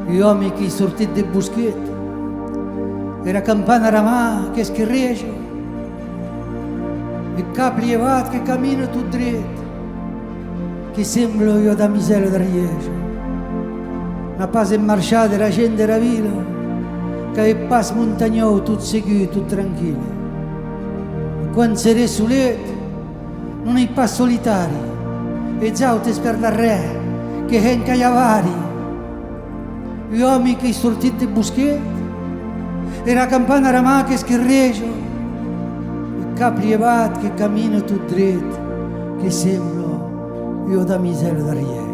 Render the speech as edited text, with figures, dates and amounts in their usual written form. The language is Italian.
gli uomini che sortiti del boschetto, e la campana ramà che schirreggia, il capo lievato che cammina tutto dritto, che sembra io da miseria da riesce. Una pace marciata la gente era vila, che è passo montagnolo tutto seguito, tutto tranquillo. E quando sei sul letto, non è pas solitario, e già ti spera da re, che è in cagliavari. Gli uomini che sono sortiti del boschetto, e la campana ramà che schirreggia, il capo lievato che cammina tutto dritto, che sembra io da miseria da riesce.